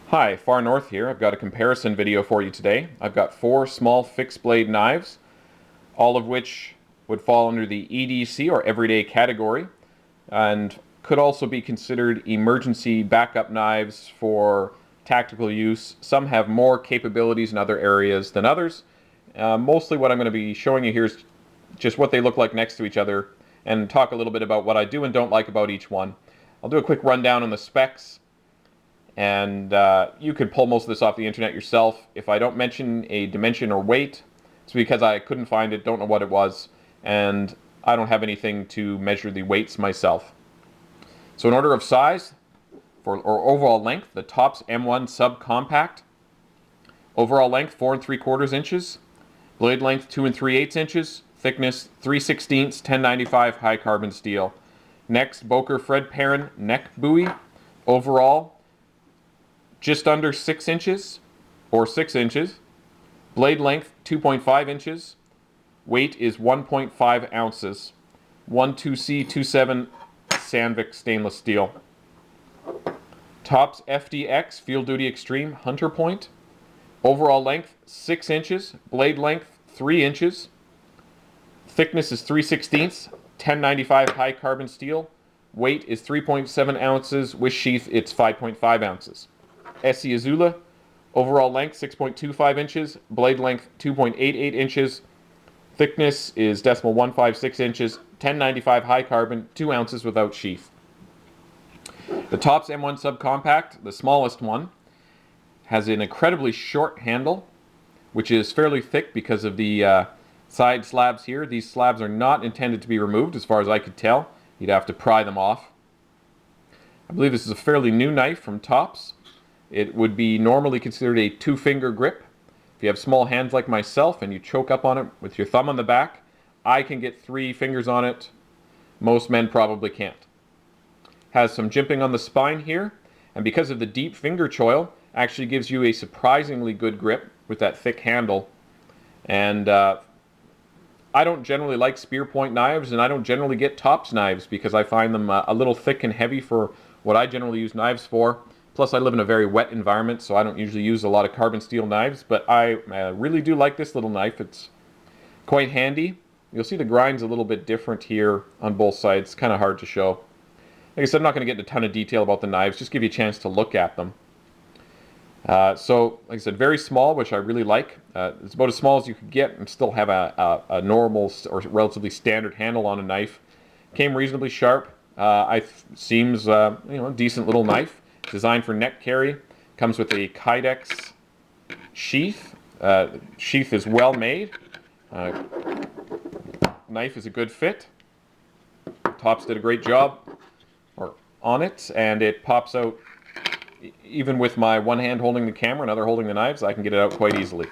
Hi, Far North here. I've got a comparison video for you today. I've got 4 small fixed blade knives, all of which would fall under the EDC or everyday category and could also be considered emergency backup knives for tactical use. Some have more capabilities in other areas than others. Mostly what I'm going to be showing you here is just what they look like next to each other and talk a little bit about what I do and don't like about each one. I'll do a quick rundown on the specs. And you could pull most of this off the internet yourself. If I don't mention a dimension or weight, it's because I couldn't find it, don't know what it was, and I don't have anything to measure the weights myself. So in order of size, or overall length, the top's M1 subcompact. Overall length 4 3/4 inches. Blade length 2 3/8 inches. Thickness 3/16, 1095 high carbon steel. Next, Boker Perrin neck Bowie. Overall, just under 6 inches or 6 inches. Blade length 2.5 inches. Weight is 1.5 ounces. 12C27 Sandvik stainless steel. Tops FDX Field Duty Extreme Hunter Point. Overall length 6 inches. Blade length 3 inches. Thickness is 3/16, 1095 high carbon steel. Weight is 3.7 ounces. With sheath, it's 5.5 ounces. Esee Izula, overall length 6.25 inches, blade length 2.88 inches, thickness is 0.156 inches, 1095 high carbon, 2 ounces without sheath. The top's M1 subcompact, the smallest one, has an incredibly short handle, which is fairly thick because of the side slabs here. These slabs are not intended to be removed as far as I could tell. You'd have to pry them off. I believe this is a fairly new knife from Tops. It would be normally considered a 2-finger grip. If you have small hands like myself and you choke up on it with your thumb on the back, I can get 3 fingers on it. Most men probably can't. Has some jimping on the spine here, and because of the deep finger choil, actually gives you a surprisingly good grip with that thick handle. And I don't generally like spear point knives, and I don't generally get Tops knives because I find them a little thick and heavy for what I generally use knives for. Plus, I live in a very wet environment, so I don't usually use a lot of carbon steel knives, but I really do like this little knife. It's quite handy. You'll see the grind's a little bit different here on both sides. Kind of hard to show. Like I said, I'm not going to get into a ton of detail about the knives, just give you a chance to look at them. So, like I said, very small, which I really like. It's about as small as you could get and still have a normal or relatively standard handle on a knife. Came reasonably sharp. Seems a decent little knife. Designed for neck carry. Comes with a Kydex sheath. Sheath is well made. Knife is a good fit. Tops did a great job on it, and it pops out. Even with my one hand holding the camera and other holding the knives, I can get it out quite easily.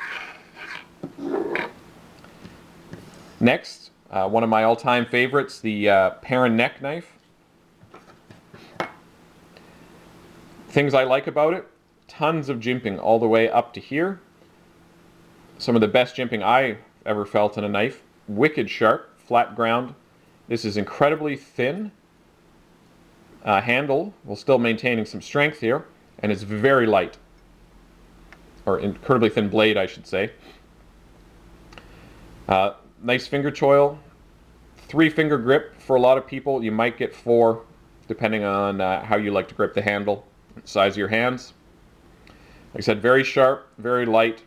Next, one of my all-time favorites, the Perrin neck knife. Things I like about it, tons of jimping all the way up to here. Some of the best jimping I ever felt in a knife. Wicked sharp, flat ground. This is incredibly thin handle, while still maintaining some strength here, and it's very light. Or incredibly thin blade, I should say. Nice finger choil. 3-finger grip for a lot of people. You might get 4, depending on how you like to grip the handle. Size of your hands. Like I said, very sharp, very light,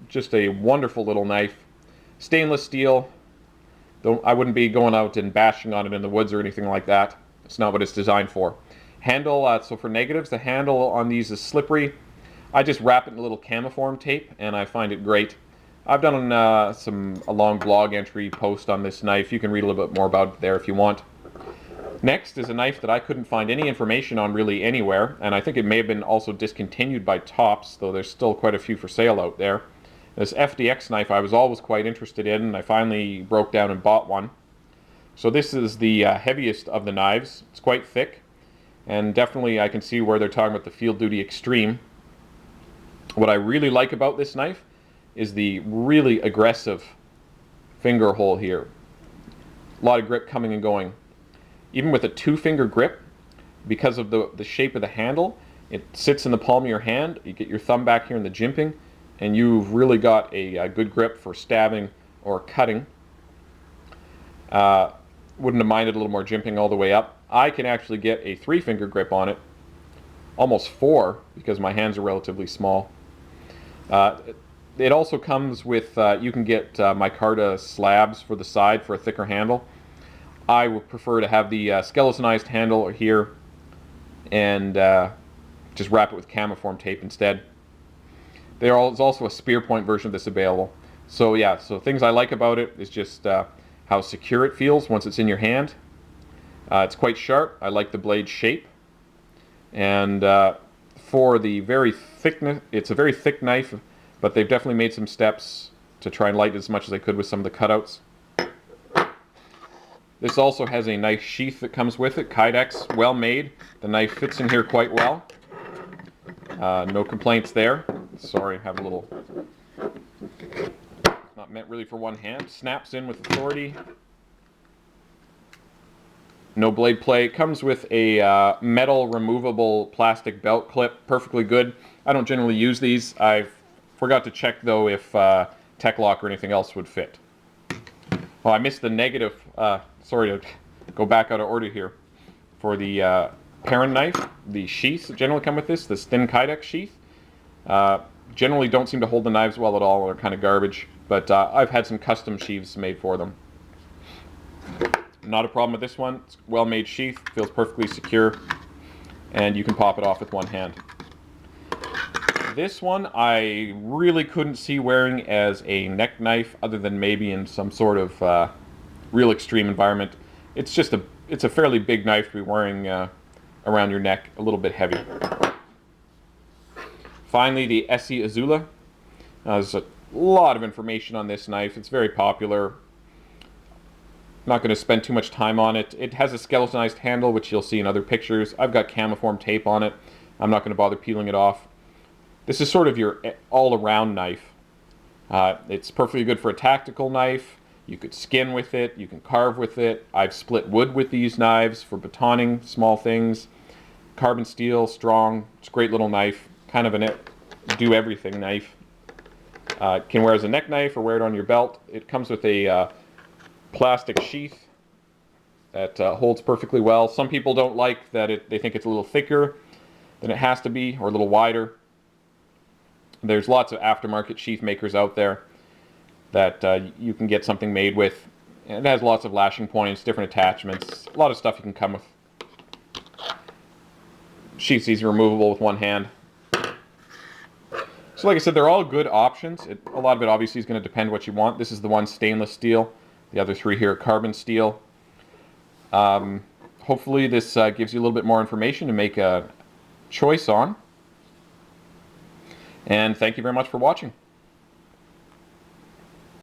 just a wonderful little knife. Stainless steel. I wouldn't be going out and bashing on it in the woods or anything like that. It's not what it's designed for. Handle, so for negatives, the handle on these is slippery. I just wrap it in a little camiform tape, and I find it great. I've done a long blog entry post on this knife. You can read a little bit more about it there if you want. Next is a knife that I couldn't find any information on really anywhere, and I think it may have been also discontinued by Tops, though there's still quite a few for sale out there. This FDX knife I was always quite interested in, and I finally broke down and bought one. So this is the heaviest of the knives. It's quite thick, and definitely I can see where they're talking about the Field Duty Extreme. What I really like about this knife is the really aggressive finger hole here. A lot of grip coming and going. Even with a 2-finger grip, because of the shape of the handle, It sits in the palm of your hand. You get your thumb back here in the jimping, and you've really got a good grip for stabbing or cutting. Wouldn't have minded a little more jimping all the way up. I can actually get a 3-finger grip on it, almost 4, because my hands are relatively small. It also comes with, you can get micarta slabs for the side for a thicker handle. I would prefer to have the skeletonized handle here and just wrap it with camiform tape instead. There's also a spear point version of this available. So yeah, so things I like about it is just how secure it feels once it's in your hand. It's quite sharp. I like the blade shape. And for the very thickness, it's a very thick knife, but they've definitely made some steps to try and lighten as much as they could with some of the cutouts. This also has a nice sheath that comes with it, Kydex, well made. The knife fits in here quite well. No complaints there. Sorry, I have a little, not meant really for one hand. Snaps in with authority. No blade play. Comes with a metal removable plastic belt clip. Perfectly good. I don't generally use these. I forgot to check though if Tech-Lock or anything else would fit. Oh, I missed the negative. Sorry to go back out of order here. For the Perrin knife, the sheaths that generally come with this thin Kydex sheath, generally don't seem to hold the knives well at all. They're kind of garbage. But I've had some custom sheaths made for them. Not a problem with this one. It's a well-made sheath, feels perfectly secure, and you can pop it off with one hand. This one I really couldn't see wearing as a neck knife, other than maybe in some sort of real extreme environment. It's a fairly big knife to be wearing around your neck, a little bit heavy. Finally, the Esee Izula. There's a lot of information on this knife. It's very popular. Not going to spend too much time on it. It has a skeletonized handle, which you'll see in other pictures. I've got camiform tape on it. I'm not going to bother peeling it off. This is sort of your all-around knife. It's perfectly good for a tactical knife. You could skin with it. You can carve with it. I've split wood with these knives for batoning small things. Carbon steel, strong. It's a great little knife. Kind of a do-everything knife. Can wear as a neck knife or wear it on your belt. It comes with a plastic sheath that holds perfectly well. Some people don't like that they think it's a little thicker than it has to be, or a little wider. There's lots of aftermarket sheath makers out there that you can get something made with. And it has lots of lashing points, different attachments, a lot of stuff you can come with. Sheath's easy removable with one hand. So like I said, they're all good options. A lot of it obviously is going to depend what you want. This is the one stainless steel. The other 3 here are carbon steel. Hopefully this gives you a little bit more information to make a choice on. And thank you very much for watching.